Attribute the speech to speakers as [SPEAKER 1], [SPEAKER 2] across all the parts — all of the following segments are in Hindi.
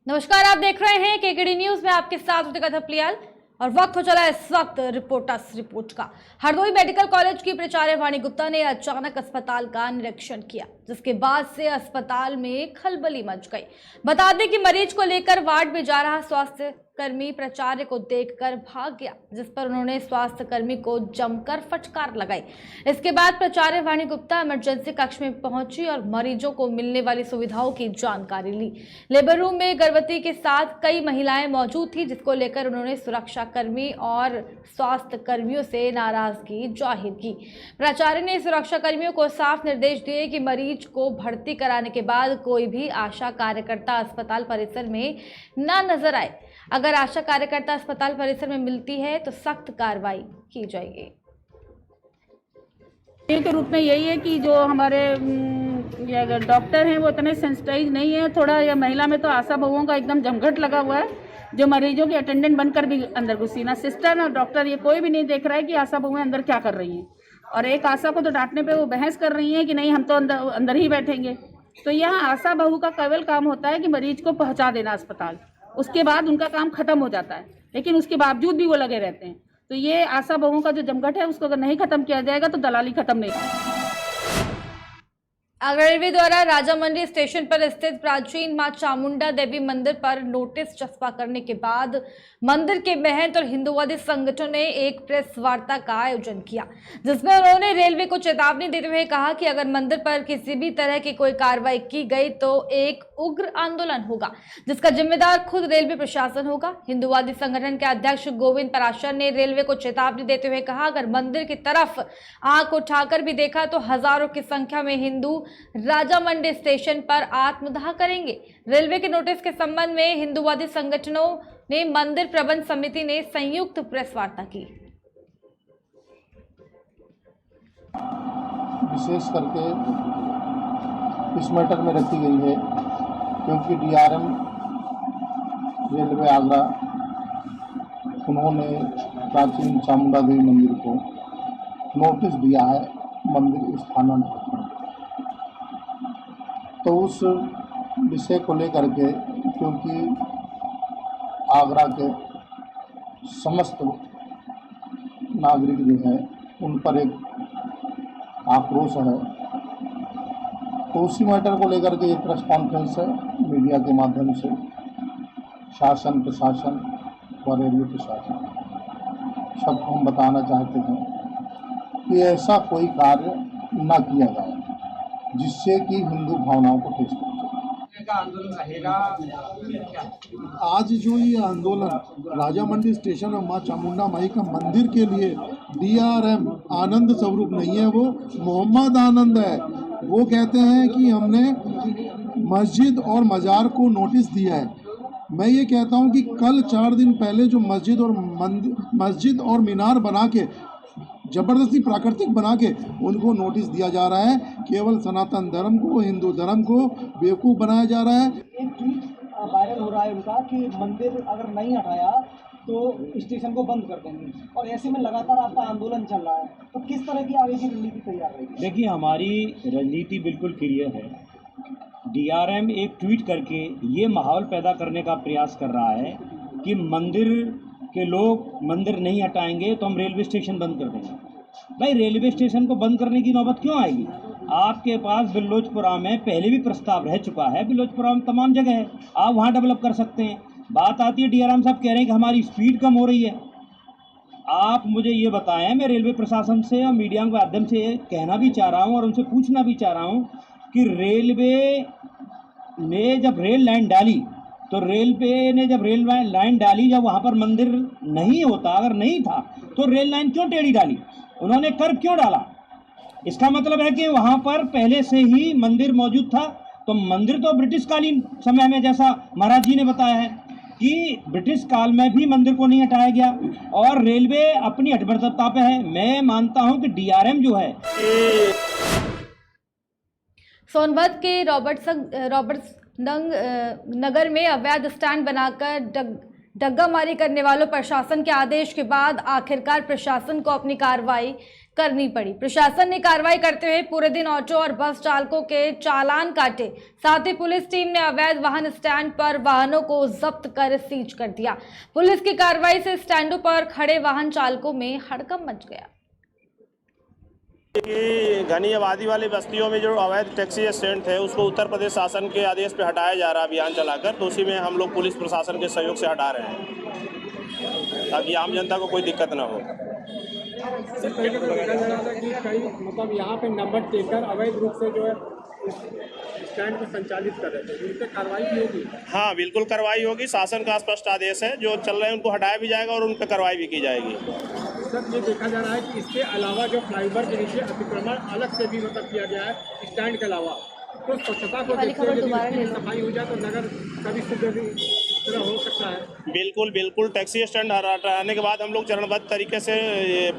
[SPEAKER 1] नमस्कार, आप देख रहे हैं केकेडी न्यूज में आपके साथ उदिका थपलियाल और वक्त हो चला इस वक्त रिपोर्ट का। हरदोई मेडिकल कॉलेज की प्राचार्य वाणी गुप्ता ने अचानक अस्पताल का निरीक्षण किया, जिसके बाद से अस्पताल में खलबली मच गई। बता दें कि मरीज को लेकर वार्ड में जा रहा स्वास्थ्य कर्मी प्राचार्य को देखकर भाग गया, जिस पर उन्होंने स्वास्थ्य कर्मी को जमकर फटकार लगाई। इसके बाद प्राचार्य वाणी गुप्ता इमरजेंसी कक्ष में पहुंची और मरीजों को मिलने वाली सुविधाओं की जानकारी ली। लेबर रूम में गर्भवती के साथ कई महिलाएं मौजूद थी, जिसको लेकर उन्होंने सुरक्षा कर्मी और स्वास्थ्य कर्मियों से नाराजगी जाहिर की। प्राचार्य ने सुरक्षा कर्मियों को साफ निर्देश दिए कि मरीज को भर्ती कराने के बाद कोई भी आशा कार्यकर्ता अस्पताल परिसर में न नजर आए। अगर आशा कार्यकर्ता अस्पताल परिसर में मिलती है तो सख्त कार्रवाई की जाएगी।
[SPEAKER 2] के रूप में यही है कि जो हमारे डॉक्टर हैं वो इतने सेंसिटाइज नहीं है। थोड़ा या महिला में तो आशा बहुओं का एकदम जमघट लगा हुआ है, जो मरीजों की अटेंडेंट बनकर भी अंदर घुसी। ना सिस्टर ना डॉक्टर, ये कोई भी नहीं देख रहा है कि आशा बहुएं अंदर क्या कर रही हैं। और एक आशा को तो डांटने पे वो बहस कर रही हैं कि नहीं, हम तो अंदर ही बैठेंगे। तो यहाँ आशा बहू का केवल काम होता है कि मरीज को पहुँचा देना अस्पताल, उसके बाद उनका काम खत्म हो जाता है, लेकिन उसके बावजूद भी वो लगे रहते हैं। तो ये आशा बहुओं का जो जमघट है, उसको अगर नहीं खत्म किया जाएगा तो दलाली खत्म नहीं होगी।
[SPEAKER 1] आगरा रेलवे द्वारा राजामंडी स्टेशन पर स्थित प्राचीन मां चामुंडा देवी मंदिर पर नोटिस चस्पा करने के बाद मंदिर के महंत और हिंदुवादी संगठन ने एक प्रेस वार्ता का आयोजन किया, जिसमें उन्होंने रेलवे को चेतावनी देते हुए कहा कि अगर मंदिर पर किसी भी तरह की कोई कार्रवाई की गई तो एक उग्र आंदोलन होगा, जिसका जिम्मेदार खुद रेलवे प्रशासन होगा। हिंदुवादी संगठन के अध्यक्ष गोविंद पराशर ने रेलवे को चेतावनी देते हुए कहा, अगर मंदिर की तरफ आंख उठाकर भी देखा तो हजारों की संख्या में हिंदू राजामंडी स्टेशन पर आत्मदाह करेंगे। रेलवे के नोटिस के संबंध में हिंदुवादी संगठनों ने मंदिर प्रबंध समिति ने संयुक्त प्रेस वार्ता की।
[SPEAKER 3] विशेष करके इस मैटर में रखी गई है क्योंकि डीआरएम रेलवे आगरा उन्होंने प्राचीन चामुंडा देवी मंदिर को नोटिस दिया है मंदिर स्थानांतरण। तो उस विषय को लेकर के, क्योंकि आगरा के समस्त नागरिक जो है उन पर एक आक्रोश है, तो उसी मैटर को लेकर के एक प्रेस कॉन्फ्रेंस है मीडिया के माध्यम से शासन प्रशासन व रेलवे प्रशासन सबको हम बताना चाहते हैं कि ऐसा कोई कार्य न किया जाए जिससे कि हिंदू भावनाओं को ठेस पहुंचे।
[SPEAKER 4] आज जो ये आंदोलन राजामंडी स्टेशन और मां चामुंडा माई का मंदिर के लिए डीआरएम आनंद स्वरूप नहीं है, वो मोहम्मद आनंद है। वो कहते हैं कि हमने मस्जिद और मज़ार को नोटिस दिया है। मैं ये कहता हूँ कि कल 4 दिन पहले जो मस्जिद और मीनार बना के जबरदस्ती प्राकृतिक बना के उनको नोटिस दिया जा रहा है, केवल सनातन धर्म को, हिंदू धर्म को बेवकूफ़ बनाया जा रहा है।
[SPEAKER 5] एक ट्वीट वायरल हो रहा है उनका कि मंदिर अगर नहीं हटाया तो स्टेशन को बंद कर देंगे, और ऐसे में लगातार आपका आंदोलन चल रहा है, तो किस तरह की आगे की रणनीति तैयार रहेगी?
[SPEAKER 6] देखिए, हमारी रणनीति बिल्कुल क्लियर है। डीआरएम एक ट्वीट करके ये माहौल पैदा करने का प्रयास कर रहा है कि मंदिर के लोग मंदिर नहीं हटाएंगे तो हम रेलवे स्टेशन बंद कर देंगे। भाई, रेलवे स्टेशन को बंद करने की नौबत क्यों आएगी? आपके पास बिल्लोचपुरा में पहले भी प्रस्ताव रह चुका है, बिल्लोचपुरा में तमाम जगह है, आप वहाँ डेवलप कर सकते हैं। बात आती है, डीआरएम साहब कह रहे हैं कि हमारी स्पीड कम हो रही है। आप मुझे ये बताएं, मैं रेलवे प्रशासन से और मीडिया के माध्यम से कहना भी चाह रहा हूँ और उनसे पूछना भी चाह रहा हूँ कि रेलवे ने जब रेल लाइन डाली तो रेलवे ने जब रेल लाइन डाली, जब वहाँ पर मंदिर नहीं होता, अगर नहीं था तो रेल लाइन क्यों टेढ़ी डाली? उन्होंने कर्व क्यों डाला? इसका मतलब है कि वहाँ पर पहले से ही मंदिर मौजूद था। तो मंदिर तो ब्रिटिश कालीन समय में, जैसा महाराज जी ने बताया है कि ब्रिटिश काल में भी मंदिर को नहीं हटाया गया, और रेलवे अपनी हठबढ़ता पे है। मैं मानता हूँ कि डीआरएम जो है।
[SPEAKER 1] सोनभद्र के रॉबर्ट्स नगर में अवैध स्टैंड बनाकर डग्गामारी करने वालों प्रशासन के आदेश के बाद आखिरकार प्रशासन को अपनी कार्रवाई करनी पड़ी। प्रशासन ने कार्रवाई करते हुए पूरे दिन ऑटो और बस चालकों के चालान काटे। साथ ही पुलिस टीम ने अवैध वाहन स्टैंड पर वाहनों को जब्त कर सीज कर दिया। पुलिस की कार्रवाई से स्टैंडों पर खड़े वाहन चालकों में हड़कंप मच गया।
[SPEAKER 7] कि घनी आबादी वाली बस्तियों में जो अवैध टैक्सी स्टैंड थे उसको उत्तर प्रदेश शासन के आदेश पे हटाया जा रहा है अभियान चलाकर, तो उसी में हम लोग पुलिस प्रशासन के सहयोग से हटा रहे हैं ताकि आम जनता को कोई दिक्कत ना हो।
[SPEAKER 8] सर कहीं तो देखा जा रहा था कि कई मतलब यहाँ पे नंबर टेकर अवैध रूप से जो है स्टैंड को संचालित कर रहे थे, उन पर कार्रवाई भी होगी?
[SPEAKER 7] हाँ बिल्कुल कार्रवाई होगी। शासन का स्पष्ट आदेश है, जो चल रहे हैं उनको हटाया भी जाएगा और उन पर कार्रवाई भी की जाएगी।
[SPEAKER 8] सर ये देखा जा रहा है कि इसके अलावा जो फ्लाईओवर के नीचे अतिक्रमण अलग से भी मतलब किया गया है स्टैंड के अलावा, तो स्वच्छता को देखते हुए यदि उसकी सफाई हो जाए तो नगर कभी शुद्ध हो सकता है।
[SPEAKER 7] बिल्कुल बिल्कुल, टैक्सी स्टैंड हटाने के बाद हम लोग चरणबद्ध तरीके से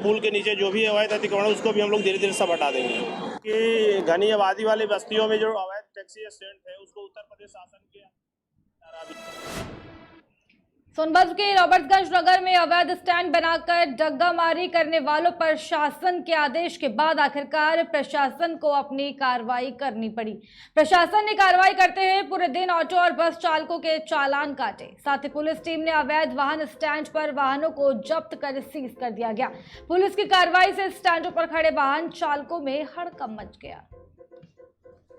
[SPEAKER 7] पुल के नीचे जो भी अवैध अतिक्रमण है उसको भी हम लोग धीरे धीरे सब हटा देंगे। कि घनी आबादी वाली बस्तियों में जो अवैध टैक्सी स्टैंड है उसको उत्तर प्रदेश शासन के
[SPEAKER 1] सोनभद्र के रॉबर्ट्सगंज नगर में अवैध स्टैंड बनाकर डग्गामारी करने वालों पर शासन के आदेश के बाद आखिरकार प्रशासन को अपनी कार्रवाई करनी पड़ी। प्रशासन ने कार्रवाई करते हुए पूरे दिन ऑटो और बस चालकों के चालान काटे। साथ ही पुलिस टीम ने अवैध वाहन स्टैंड पर वाहनों को जब्त कर सीज कर दिया गया। पुलिस की कार्रवाई से स्टैंडों पर खड़े वाहन चालकों में हड़कंप मच गया।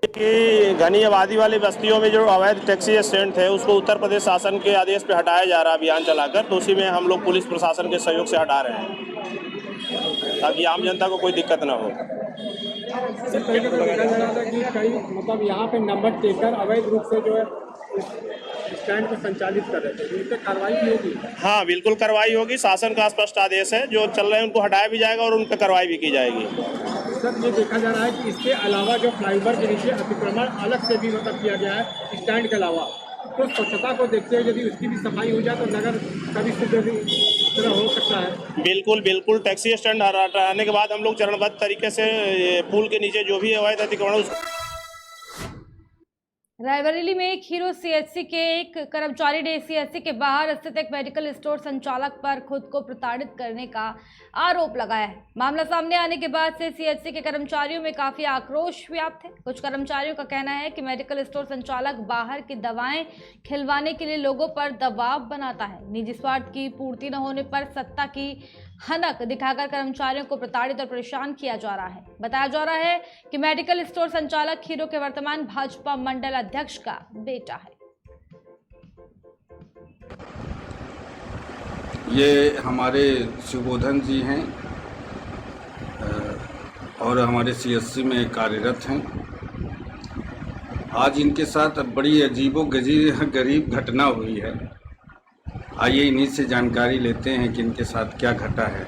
[SPEAKER 7] कि घनी आबादी वाली बस्तियों में जो अवैध टैक्सी स्टैंड थे उसको उत्तर प्रदेश शासन के आदेश पे हटाया जा रहा है अभियान चलाकर, तो उसी में हम लोग पुलिस प्रशासन के सहयोग से हटा रहे हैं ताकि आम जनता को कोई दिक्कत ना हो।
[SPEAKER 8] सर कहीं तो देखा जा रहा था कि कई मतलब यहाँ पे नंबर टेकर अवैध रूप से जो है स्टैंड को संचालित कर रहे थे, उन पर कार्रवाई भी होगी?
[SPEAKER 7] हाँ बिल्कुल कार्रवाई होगी। शासन का स्पष्ट आदेश है, जो चल रहे हैं उनको हटाया भी जाएगा और उन पर कार्रवाई भी की जाएगी।
[SPEAKER 8] सर ये देखा जा रहा है कि इसके अलावा जो फ्लाईओवर के नीचे अतिक्रमण अलग से भी मतलब किया गया है स्टैंड के अलावा, तो स्वच्छता को देखते हुए यदि उसकी भी सफाई हो जाए तो नगर कभी शुद्ध हो सकता है। बिल्कुल
[SPEAKER 7] बिल्कुल, टैक्सी स्टैंड हटाने के बाद हम लोग चरणबद्ध तरीके से पुल के नीचे जो भी अवैध अतिक्रमण
[SPEAKER 1] रायबरेली में एक हीरो सीएचसी के एक कर्मचारी ने सीएचसी के बाहर स्थित एक मेडिकल स्टोर संचालक पर खुद को प्रताड़ित करने का आरोप लगाया है। मामला सामने आने के बाद से सीएचसी के कर्मचारियों में काफी आक्रोश व्याप्त है। कुछ कर्मचारियों का कहना है कि मेडिकल स्टोर संचालक बाहर की दवाएं खिलवाने के लिए लोगों पर दबाव बनाता है। निजी स्वार्थ की पूर्ति न होने पर सत्ता की हनक दिखाकर कर्मचारियों को प्रताड़ित और परेशान किया जा रहा है। बताया जा रहा है कि मेडिकल स्टोर संचालक हीरो के वर्तमान भाजपा मंडल अध्यक्ष का बेटा है।
[SPEAKER 9] ये हमारे सुबोधन जी हैं और हमारे सीएससी में कार्यरत हैं। आज इनके साथ बड़ी अजीबोगरीब घटना हुई है। आइए इन्हीं से जानकारी लेते हैं कि इनके साथ क्या घटा है।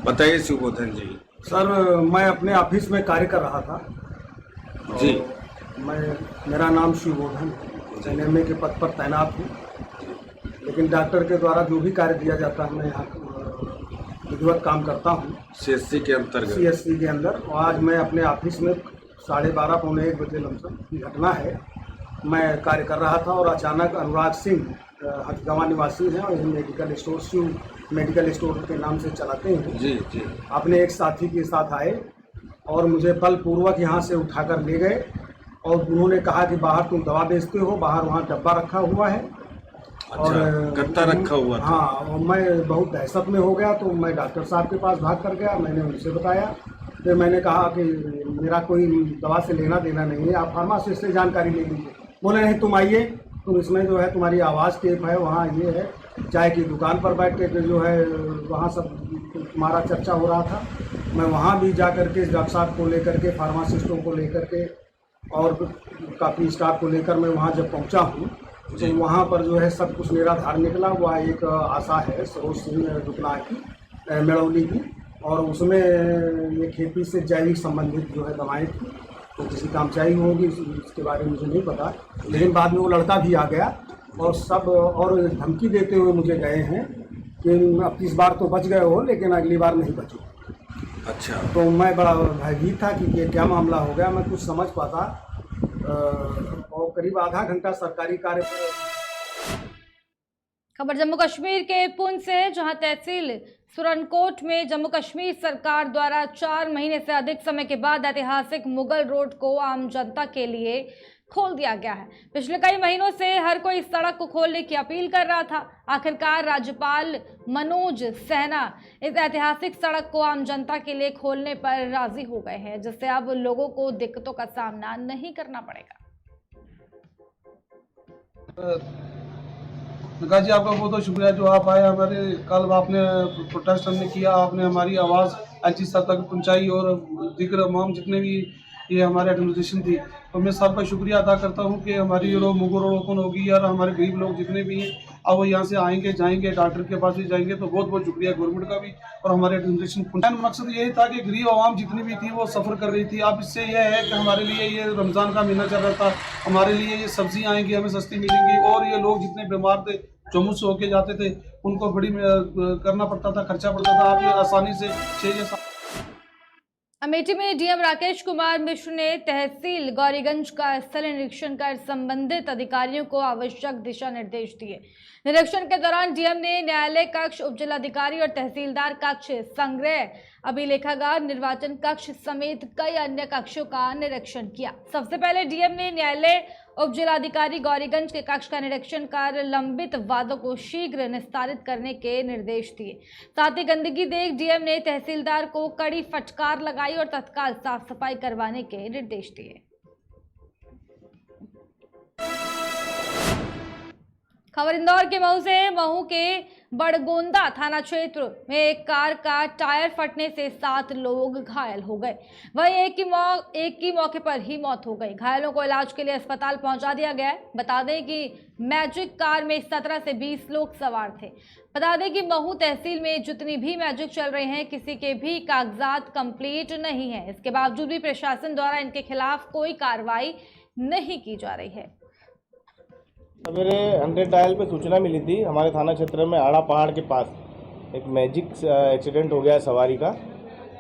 [SPEAKER 9] बताइए सुबोधन जी।
[SPEAKER 10] सर मैं अपने ऑफिस में कार्य कर रहा था
[SPEAKER 9] जी।
[SPEAKER 10] मेरा नाम सुबोधन एनएमए के पद पर तैनात हूँ, लेकिन डॉक्टर के द्वारा जो भी कार्य दिया जाता है मैं यहाँ विधिवत काम करता हूँ
[SPEAKER 9] सीएससी के अंतर्गत,
[SPEAKER 10] सीएससी के अंदर। और आज मैं अपने ऑफिस में 12:30 पौने 1 बजे लमसम की घटना है। मैं कार्य कर रहा था और अचानक अनुराग सिंह हथगवा निवासी हैं और medical store Shiv medical store के नाम से चलाते हैं
[SPEAKER 9] जी जी,
[SPEAKER 10] अपने एक साथी के साथ आए और मुझे बलपूर्वक यहाँ से उठाकर ले गए और उन्होंने कहा कि बाहर तुम दवा बेचते हो, बाहर वहाँ डब्बा रखा हुआ है।
[SPEAKER 9] अच्छा,
[SPEAKER 10] और
[SPEAKER 9] गत्ता रखा हुआ था।
[SPEAKER 10] हाँ, और मैं बहुत दहशत में हो गया तो मैं डॉक्टर साहब के पास भाग कर गया। मैंने उनसे बताया, फिर मैंने कहा कि मेरा कोई दवा से लेना देना नहीं है, आप फार्मासिस्ट से जानकारी ले लीजिए। बोले नहीं तुम आइए, तुम इसमें जो है तुम्हारी आवाज़ टेप है, वहाँ ये है, चाय की दुकान पर बैठ के जो है वहाँ सब तुम्हारा चर्चा हो रहा था। मैं वहाँ भी जा कर के डॉक्टर साहब को लेकर के, फार्मासिस्टों को लेकर के और काफ़ी स्टाफ को लेकर मैं वहाँ जब पहुँचा हूँ तो वहाँ पर जो है सब कुछ निराधार निकला। वह एक आशा है सरोज सिंह दुकना की मेड़ौली की, और उसमें ये खेती से जैविक संबंधित जो है दवाएँ थी, तो किसी काम चाहिए होगी इसके बारे में मुझे नहीं पता। लेकिन बाद में वो लड़का भी आ गया और सब और धमकी देते हुए मुझे गए हैं कि अब इस बार तो बच गए हो लेकिन अगली बार नहीं बचो।
[SPEAKER 9] अच्छा, तो
[SPEAKER 10] मैं बड़ा भयभीत था कि ये क्या मामला हो गया, मैं कुछ समझ पाता। और करीब आधा घंटा सरकारी कार्य
[SPEAKER 1] खबर जम्मू कश्मीर के पुंछ से है, जहां तहसील सुरनकोट में जम्मू कश्मीर सरकार द्वारा 4 महीने से अधिक समय के बाद ऐतिहासिक मुगल रोड को आम जनता के लिए खोल दिया गया है। पिछले कई महीनों से हर कोई इस सड़क को खोलने की अपील कर रहा था। आखिरकार राज्यपाल मनोज सिन्हा इस ऐतिहासिक सड़क को आम जनता के लिए खोलने पर राजी हो गए हैं, जिससे अब लोगों को दिक्कतों का सामना नहीं करना पड़ेगा।
[SPEAKER 11] विकास जी, आपका बहुत बहुत शुक्रिया जो आप आए। हमारे कल आपने प्रोटेस्ट हमने किया, आपने हमारी आवाज़ एलजी साहब तक पहुंचाई और दीगर तमाम जितने भी ये हमारे एडमिनिस्ट्रेशन थी, तो मैं सबका शुक्रिया अदा करता हूं कि हमारी ये मुगल रोड ओपन होगी और हमारे गरीब लोग जितने भी हैं अब वो यहाँ से आएंगे जाएंगे, डॉक्टर के पास भी जाएंगे। तो बहुत बहुत शुक्रिया गवर्नमेंट का भी और हमारे एडमिनिस्ट्रेशन का। मकसद यही था कि गरीब आवाम जितनी भी थी वो सफ़र कर रही थी। अब इससे यह है कि हमारे लिए ये रमज़ान का महीना चल रहा था, हमारे लिए ये सब्जियाँ आएंगी, हमें सस्ती मिलेंगी। और ये लोग जितने बीमार थे, जम्मू से होके जाते थे, उनको बड़ी करना पड़ता था, खर्चा पड़ता था। आप ये आसानी से 6 या 7।
[SPEAKER 1] अमेठी में डीएम राकेश कुमार मिश्र ने तहसील गौरीगंज का स्थल निरीक्षण कर संबंधित अधिकारियों को आवश्यक दिशा निर्देश दिए। निरीक्षण के दौरान डीएम ने न्यायालय कक्ष, उपजिलाधिकारी और तहसीलदार कक्ष, संग्रह, अभिलेखागार, निर्वाचन कक्ष समेत कई अन्य कक्षों का निरीक्षण किया। सबसे पहले डीएम ने न्यायालय उपजिलाधिकारी गौरीगंज के कक्ष का निरीक्षण कर लंबित वादों को शीघ्र निस्तारित करने के निर्देश दिए। साथ ही गंदगी देख डीएम ने तहसीलदार को कड़ी फटकार लगाई और तत्काल साफ सफाई करवाने के निर्देश दिए। खबर इंदौर के महू से है। महू के बड़गोंदा थाना क्षेत्र में एक कार का टायर फटने से 7 लोग घायल हो गए। वहीं एक की मौके पर ही मौत हो गई। घायलों को इलाज के लिए अस्पताल पहुंचा दिया गया है। बता दें कि मैजिक कार में 17 से 20 लोग सवार थे। बता दें कि महू तहसील में जितनी भी मैजिक चल रहे हैं, किसी के भी कागजात कंप्लीट नहीं है। इसके बावजूद भी प्रशासन द्वारा इनके खिलाफ कोई कार्रवाई नहीं की जा रही है।
[SPEAKER 12] सवेरे 100 डायल पे सूचना मिली थी हमारे थाना क्षेत्र में आड़ा पहाड़ के पास एक मैजिक एक्सीडेंट हो गया है सवारी का।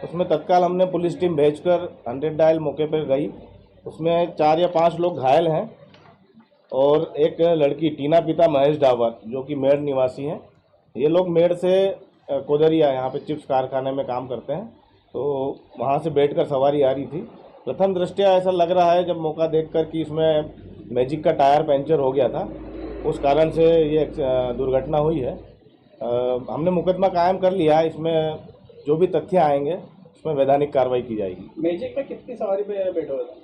[SPEAKER 12] उसमें तत्काल हमने पुलिस टीम भेजकर 100 डायल मौके पर गई। उसमें 4 या 5 लोग घायल हैं और एक लड़की टीना पिता महेश डावर जो कि मेड़ निवासी हैं। ये लोग मेड़ से कोदरिया यहाँ पे चिप्स कारखाने में काम करते हैं, तो वहाँ से बैठकर सवारी आ रही थी। प्रथम दृष्टया ऐसा लग रहा है जब मौका देखकर कि इसमें मैजिक का टायर पंचर हो गया था, उस कारण से ये दुर्घटना हुई है। हमने मुकदमा कायम कर लिया। इसमें जो भी तथ्य आएंगे उसमें वैधानिक कार्रवाई की जाएगी।
[SPEAKER 5] मैजिक में कितनी सवारी पे बैठे हुए थे?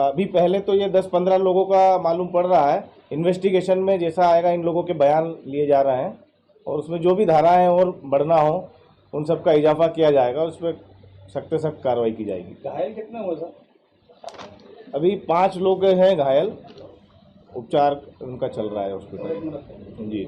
[SPEAKER 12] अभी पहले तो ये 10-15 लोगों का मालूम पड़ रहा है। इन्वेस्टिगेशन में जैसा आएगा इन लोगों के बयान लिए जा रहे हैं और उसमें जो भी धाराएँ और बढ़ना हो उन सब का इजाफा किया जाएगा और उस पर सख्त से सख्त कार्रवाई की जाएगी।
[SPEAKER 5] घायल कितने हुए सर?
[SPEAKER 12] अभी 5 लोग हैं घायल, उपचार उनका चल रहा है हॉस्पिटल जी।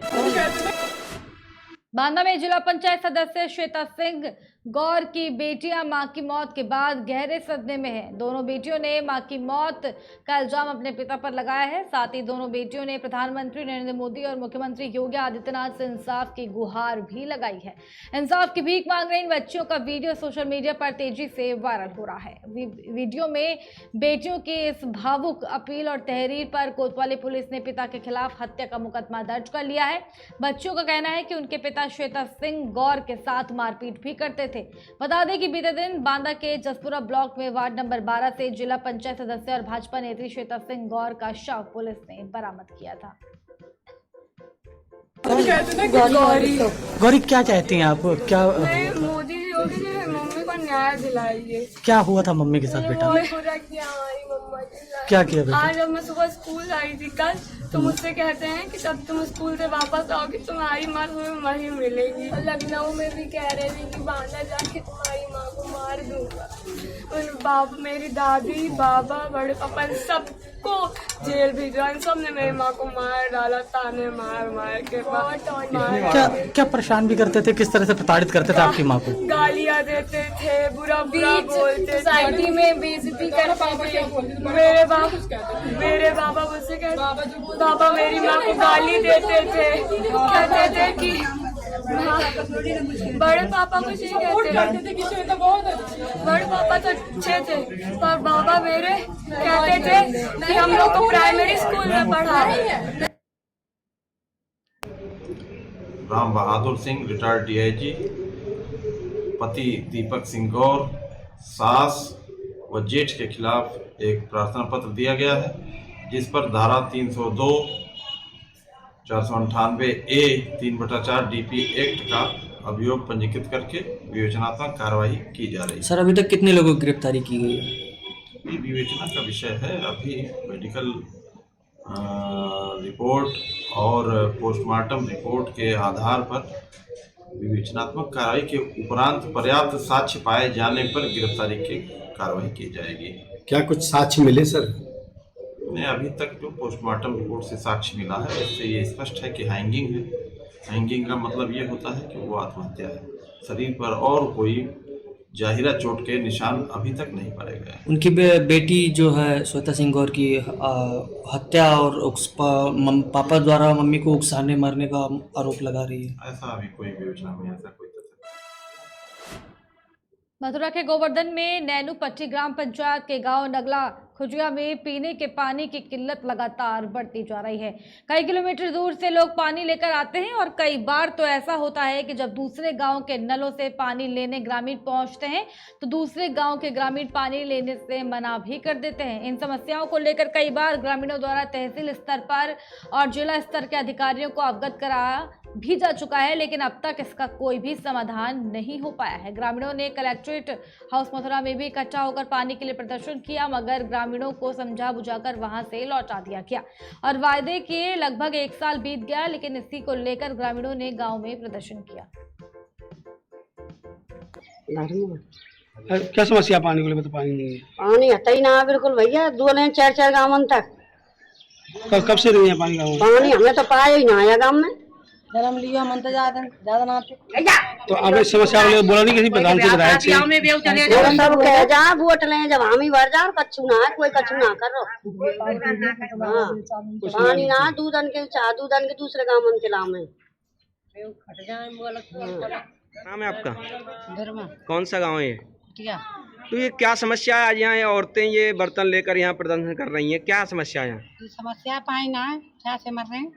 [SPEAKER 1] बांदा में जिला पंचायत सदस्य श्वेता सिंह गौर की बेटियां मां की मौत के बाद गहरे सदमे में हैं। दोनों बेटियों ने मां की मौत का इल्जाम अपने पिता पर लगाया है। साथ ही दोनों बेटियों ने प्रधानमंत्री नरेंद्र मोदी और मुख्यमंत्री योगी आदित्यनाथ से इंसाफ की गुहार भी लगाई है। इंसाफ की भीख मांग रही इन बच्चियों का वीडियो सोशल मीडिया पर तेजी से वायरल हो रहा है। वीडियो में बेटियों की इस भावुक अपील और तहरीर पर कोतवाली पुलिस ने पिता के खिलाफ हत्या का मुकदमा दर्ज कर लिया है। बच्चियों का कहना है कि उनके पिता श्वेता सिंह गौर के साथ मारपीट भी करते थे। बता दें कि बीते दिन बांदा के जसपुरा ब्लॉक में वार्ड नंबर 12 से जिला पंचायत सदस्य और भाजपा नेत्री श्वेता सिंह गौर का शव पुलिस ने बरामद किया था।
[SPEAKER 13] गौरी क्या चाहती हैं आप? क्या
[SPEAKER 14] मोदी जी होगी जी मम्मी को न्याय दिलाइए।
[SPEAKER 13] क्या हुआ था मम्मी के साथ बेटा?
[SPEAKER 14] बुरा किया हमारी मम्मा के साथ।
[SPEAKER 13] क्या किया बेटा?
[SPEAKER 14] आज जब मैं सुबह स्कूल आई थी कल, तो मुझसे कहते हैं कि जब तुम स्कूल से वापस आओगी तुम्हारी माँ तुम्हें वहीं मिलेगी। और लखनऊ में भी कह रहे थे कि बांदा जाके तुम्हारी माँ को मार दूंगा। मेरी दादी, बाबा, बड़े पापा सबको जेल भिजवा। इन सब ने मेरी माँ को मार डाला, ताने मार मार के।
[SPEAKER 13] क्या परेशान भी करते थे? किस तरह से प्रताड़ित करते थे आपकी माँ को?
[SPEAKER 14] गालियाँ देते थे, बुरा बुरा बोलते, सोसाइटी में बेइज्जती करते थे। मेरे बाबा मुझसे कहते, पापा मेरी माँ को गाली देते थे, कहते थे कि बड़े पापा कुछ नहीं कहते थे, बड़े पापा तो अच्छे थे, पर बाबा मेरे कहते थे कि हम लोग को प्राइमरी स्कूल में पढ़ाए।
[SPEAKER 15] राम बहादुर सिंह, रिटायर्ड DIG, पति दीपक सिंह गौर, सास व जेठ के खिलाफ एक प्रार्थना पत्र दिया गया है, जिस पर धारा 302, 498A 3/4 DP एक्ट का अभियोग पंजीकृत करके विवेचनात्मक कार्रवाई की जा रही है।
[SPEAKER 13] सर अभी तक कितने लोगों की गिरफ्तारी की गई है?
[SPEAKER 15] ये विवेचना का विषय है। अभी मेडिकल रिपोर्ट और पोस्टमार्टम रिपोर्ट के आधार पर विवेचनात्मक कार्रवाई के उपरांत पर्याप्त साक्ष्य पाए जाने पर गिरफ्तारी की कार्रवाई की जाएगी।
[SPEAKER 10] क्या कुछ साक्ष्य मिले सर?
[SPEAKER 15] नहीं, अभी तक जो पोस्टमार्टम रिपोर्ट से साक्ष्य मिला है उससे ये स्पष्ट है कि हैंगिंग है। हैंगिंग का मतलब ये होता है कि वो आत्महत्या है। शरीर पर और कोई जाहिरा चोट के निशान अभी तक नहीं पाए गए।
[SPEAKER 13] उनकी बेटी जो है श्वेता सिंह गौर की हत्या और पापा द्वारा मम्मी को उकसाने मारने का आरोप लगा रही है।
[SPEAKER 15] ऐसा अभी कोई विवेचना में ऐसा कोई तथ्य।
[SPEAKER 1] मथुरा के गोवर्धन में नैनूपट्टी ग्राम पंचायत के गांव नगला खुजिया में पीने के पानी की किल्लत लगातार बढ़ती जा रही है। कई किलोमीटर दूर से लोग पानी लेकर आते हैं और कई बार तो ऐसा होता है कि जब दूसरे गांव के नलों से पानी लेने ग्रामीण पहुंचते हैं तो दूसरे गांव के ग्रामीण पानी लेने से मना भी कर देते हैं। इन समस्याओं को लेकर कई बार ग्रामीणों द्वारा तहसील स्तर पर और जिला स्तर के अधिकारियों को अवगत कराया भी जा चुका है, लेकिन अब तक इसका कोई भी समाधान नहीं हो पाया है। ग्रामीणों ने कलेक्ट्रेट हाउस मथुरा में भी इकट्ठा होकर पानी के लिए प्रदर्शन किया, मगर ग्रामीणों को समझा बुझाकर वहां से लौटा दिया गया और वायदे किए लगभग 1 साल बीत गया, लेकिन इसी को लेकर ग्रामीणों ने गांव में प्रदर्शन किया।
[SPEAKER 13] क्या समस्या पानी को लेकर? तो पानी नहीं है,
[SPEAKER 16] पानी हटा ही ना बिल्कुल भैया, 2-4 गाँव तक।
[SPEAKER 13] कब से नहीं है पानी गाँव में?
[SPEAKER 16] पानी हमें तो पाया ही ना आया गाँव में।
[SPEAKER 5] जन्म लिया मन तो ज्यादा ना
[SPEAKER 13] तो आपने समस्या बोला नहीं किसी प्रधान से विधायक से?
[SPEAKER 16] सब कह जा वोट लें जब हम ही भर जा, कच्चू ना कोई कच्चू ना करो। पानी ना दूधन के दूसरे गाँव मन के लाभ में।
[SPEAKER 17] नाम है आपका? कौन सा गाँव है? तो ये क्या समस्या है? आज यहाँ औरतें ये बर्तन लेकर यहाँ प्रदर्शन कर रही हैं, क्या समस्या है यहाँ?
[SPEAKER 16] समस्या पानी ना है, क्या से मर रहे हैं।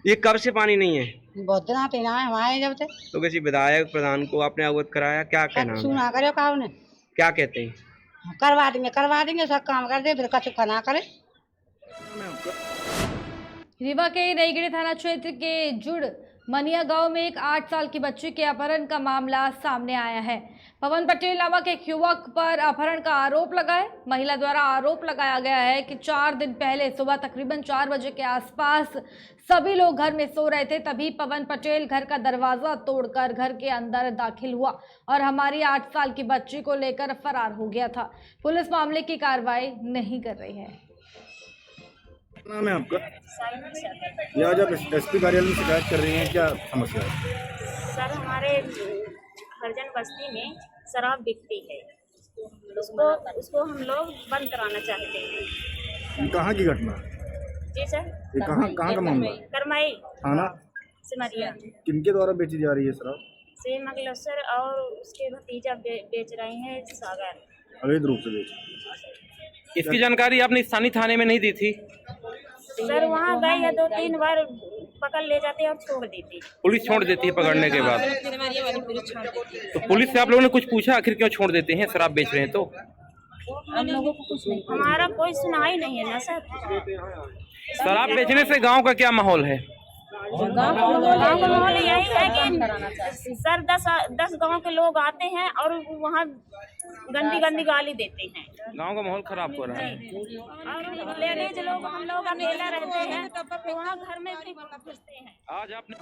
[SPEAKER 17] ये कब से पानी नहीं है?
[SPEAKER 16] बहुत दिन आते ना हमारे जब से।
[SPEAKER 17] तो किसी विधायक प्रधान को आपने अवगत कराया? क्या कहना
[SPEAKER 16] सुना करे ने
[SPEAKER 17] क्या कहते हैं?
[SPEAKER 16] करवा देंगे सब काम कर दे, फिर कछु ना करे।
[SPEAKER 1] रीवा के नईगढ़ी थाना क्षेत्र के जुड़ मनिया गांव में एक 8 साल की बच्ची के अपहरण का मामला सामने आया है। पवन पटेल नामक एक युवक पर अपहरण का आरोप लगा है। महिला द्वारा आरोप लगाया गया है कि 4 दिन पहले सुबह तकरीबन 4 बजे के आसपास सभी लोग घर में सो रहे थे, तभी पवन पटेल घर का दरवाजा तोड़कर घर के अंदर दाखिल हुआ और हमारी 8 साल की बच्ची को लेकर फरार हो गया था। पुलिस मामले की कार्रवाई नहीं कर रही है।
[SPEAKER 18] नाम है आपका? यहाँ जब SP कार्यालय में शिकायत कर रही हैं, क्या समस्या है?
[SPEAKER 19] सर हमारे हरजन बस्ती में शराब बिकती है, उसको हम लोग बंद कराना चाहते हैं।
[SPEAKER 18] कहाँ की घटना?
[SPEAKER 19] जी सर,
[SPEAKER 18] ये कहाँ का मामला?
[SPEAKER 19] करमाई
[SPEAKER 18] थाना
[SPEAKER 19] सिमरिया।
[SPEAKER 18] किनके द्वारा बेची जा रही है शराब?
[SPEAKER 19] से मतलब सर और उसके भतीजा बेच रहे हैं सागर।
[SPEAKER 18] अवैध रूप से बेच।
[SPEAKER 17] इसकी जानकारी आपने स्थानीय थाने में नहीं दी थी?
[SPEAKER 19] सर वहाँ गए हैं 2-3 बार, पकड़ ले जाते हैं और छोड़ देती।
[SPEAKER 17] पुलिस छोड़ देती है पकड़ने के बाद? तो पुलिस से आप लोगों ने कुछ पूछा आखिर क्यों छोड़ देते हैं? शराब बेच रहे हैं तो?
[SPEAKER 19] हम लोगों को कुछ नहीं, हमारा कोई सुनाई नहीं है ना सर।
[SPEAKER 17] शराब बेचने से गांव का क्या माहौल है?
[SPEAKER 19] गाँव का माहौल यही है कि सर 10 गाँव के लोग आते हैं और वहाँ गंदी गाली देते हैं।
[SPEAKER 17] गांव का माहौल खराब हो रहा है।
[SPEAKER 19] और लेडीज लोग हम लोग अकेला रहते हैं तो वहाँ घर में भी घुसते हैं।
[SPEAKER 17] आज आपने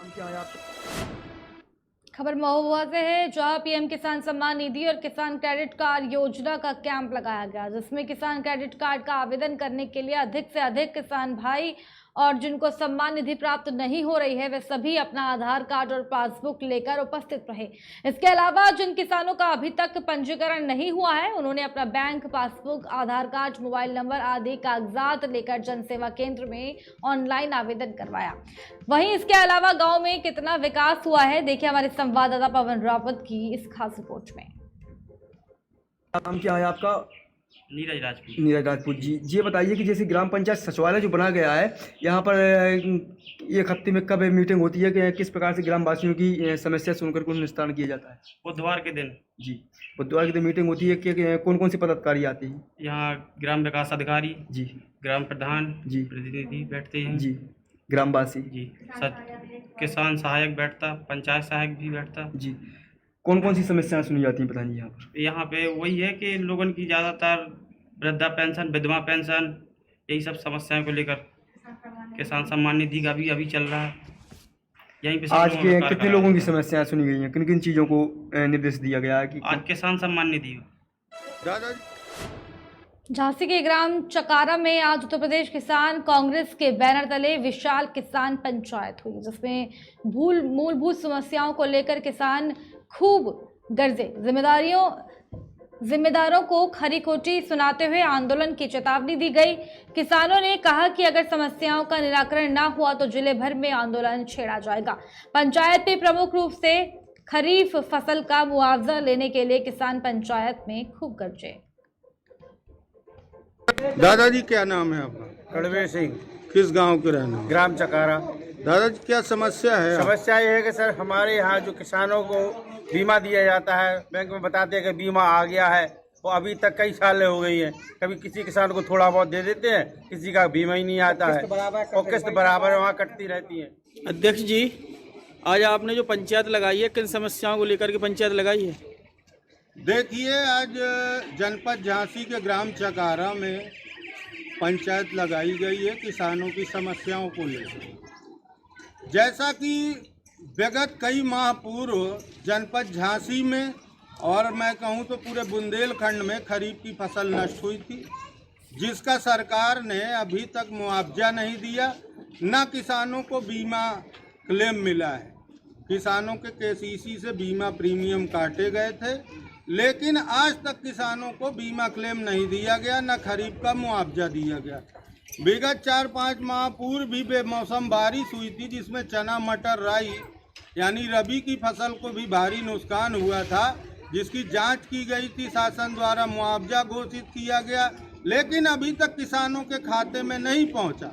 [SPEAKER 1] खबर महोबा से है, जहां पीएम किसान सम्मान निधि और किसान क्रेडिट कार्ड योजना का कैंप लगाया गया, जिसमें किसान क्रेडिट कार्ड का आवेदन करने के लिए अधिक से अधिक किसान भाई और जिनको सम्मान निधि प्राप्त नहीं हो रही है वे सभी अपना आधार कार्ड और पासबुक लेकर उपस्थित रहे। इसके अलावा जिन किसानों का अभी तक पंजीकरण नहीं हुआ है उन्होंने अपना बैंक पासबुक, आधार कार्ड, मोबाइल नंबर आदि कागजात लेकर जन सेवा केंद्र में ऑनलाइन आवेदन करवाया। वहीं इसके अलावा गांव में कितना विकास हुआ है, देखिए हमारे संवाददाता पवन रावत की इस खास रिपोर्ट में।
[SPEAKER 18] नाम क्या है आपका?
[SPEAKER 20] नीरज राजपूत जी। ये बताइए कि जैसे ग्राम पंचायत सचिवालय जो बना गया है, यहाँ पर एक हफ्ते में कब मीटिंग होती है कि किस प्रकार से ग्राम वासियों की समस्या सुनकर उनका निस्तारण किया जाता है?
[SPEAKER 21] बुधवार के दिन
[SPEAKER 20] जी, बुधवार के दिन मीटिंग होती है कि कौन कौन से पदाधिकारी आते हैं?
[SPEAKER 21] यहाँ ग्राम विकास अधिकारी
[SPEAKER 20] जी,
[SPEAKER 21] ग्राम प्रधान
[SPEAKER 20] जी,
[SPEAKER 21] प्रतिनिधि बैठते हैं
[SPEAKER 20] जी, ग्रामवासी
[SPEAKER 21] जी, किसान सहायक बैठता, पंचायत सहायक भी बैठता
[SPEAKER 20] जी। कौन कौन सी समस्याएं सुनी जाती हैं प्रधान जी यहाँ पर?
[SPEAKER 21] यहाँ पे वही है कि लोगों की ज़्यादातर वृद्धा पेंशन, विधवा पेंशन, यही सब समस्याओं को लेकर किसान सम्मान निधि का भी अभी चल रहा है। यहीं पे
[SPEAKER 20] आज के कितने लोगों की समस्याएं सुनी गई हैं? किन किन चीज़ों को निर्देश दिया गया है कि
[SPEAKER 21] आज किसान सम्मान निधि?
[SPEAKER 1] झांसी के ग्राम चकारा में आज उत्तर प्रदेश किसान कांग्रेस के बैनर तले विशाल किसान पंचायत हुई, जिसमें मूलभूत समस्याओं को लेकर किसान खूब गरजे। जिम्मेदारों को खरी खोटी सुनाते हुए आंदोलन की चेतावनी दी गई। किसानों ने कहा कि अगर समस्याओं का निराकरण ना हुआ तो जिले भर में आंदोलन छेड़ा जाएगा। पंचायत में प्रमुख रूप से खरीफ फसल का मुआवजा लेने के लिए किसान पंचायत में खूब गरजे।
[SPEAKER 3] दादाजी क्या नाम है आपका?
[SPEAKER 22] रणवीर सिंह।
[SPEAKER 3] किस गांव के रहने वाले?
[SPEAKER 22] ग्राम चकारा।
[SPEAKER 3] दादाजी क्या समस्या है?
[SPEAKER 22] समस्या ये है कि सर हमारे यहाँ जो किसानों को बीमा दिया जाता है, बैंक में बताते हैं कि बीमा आ गया है, वो अभी तक कई साल हो गई है। कभी किसी किसान को थोड़ा बहुत दे देते हैं, किसी का बीमा ही नहीं आता है और किस्त बराबर वहाँ कटती रहती है।
[SPEAKER 23] अध्यक्ष जी, आज आपने जो पंचायत लगाई है, किन समस्याओं को लेकर के पंचायत लगाई है?
[SPEAKER 3] देखिए, आज जनपद झांसी के ग्राम चकारा में पंचायत लगाई गई है किसानों की समस्याओं को लेकर। जैसा कि विगत कई माह पूर्व जनपद झांसी में और मैं कहूं तो पूरे बुंदेलखंड में खरीफ की फसल नष्ट हुई थी, जिसका सरकार ने अभी तक मुआवजा नहीं दिया, न किसानों को बीमा क्लेम मिला है। किसानों के केसीसी से बीमा प्रीमियम काटे गए थे, लेकिन आज तक किसानों को बीमा क्लेम नहीं दिया गया, न खरीफ का मुआवजा दिया गया। विगत 4-5 माह पूर्व भी बेमौसम बारिश हुई थी, जिसमें चना, मटर, राई यानी रबी की फसल को भी भारी नुकसान हुआ था, जिसकी जांच की गई थी, शासन द्वारा मुआवजा घोषित किया गया, लेकिन अभी तक किसानों के खाते में नहीं पहुंचा।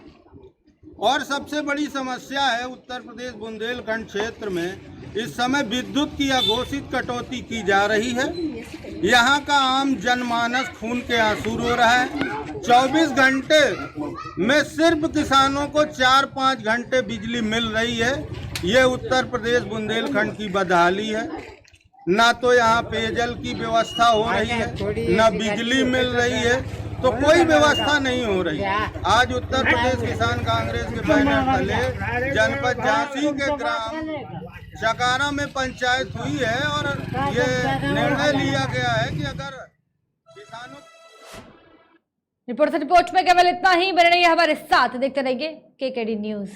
[SPEAKER 3] और सबसे बड़ी समस्या है उत्तर प्रदेश बुंदेलखंड क्षेत्र में इस समय विद्युत की अघोषित कटौती की जा रही है। यहाँ का आम जनमानस खून के आंसू रो रहा है। 24 घंटे में सिर्फ किसानों को 4-5 घंटे बिजली मिल रही है। ये उत्तर प्रदेश बुंदेलखंड की बदहाली है। ना तो यहाँ पेयजल की व्यवस्था हो रही है, न बिजली मिल रही है, तो कोई व्यवस्था नहीं हो रही। आज उत्तर प्रदेश किसान कांग्रेस के बैनर तले जनपद झांसी के ग्राम चकारा में पंचायत हुई है और ये निर्णय लिया गया है कि अगर किसानों।
[SPEAKER 1] रिपोर्ट में केवल इतना ही। बने रहिए हमारे साथ, देखते रहिए केकेडी न्यूज।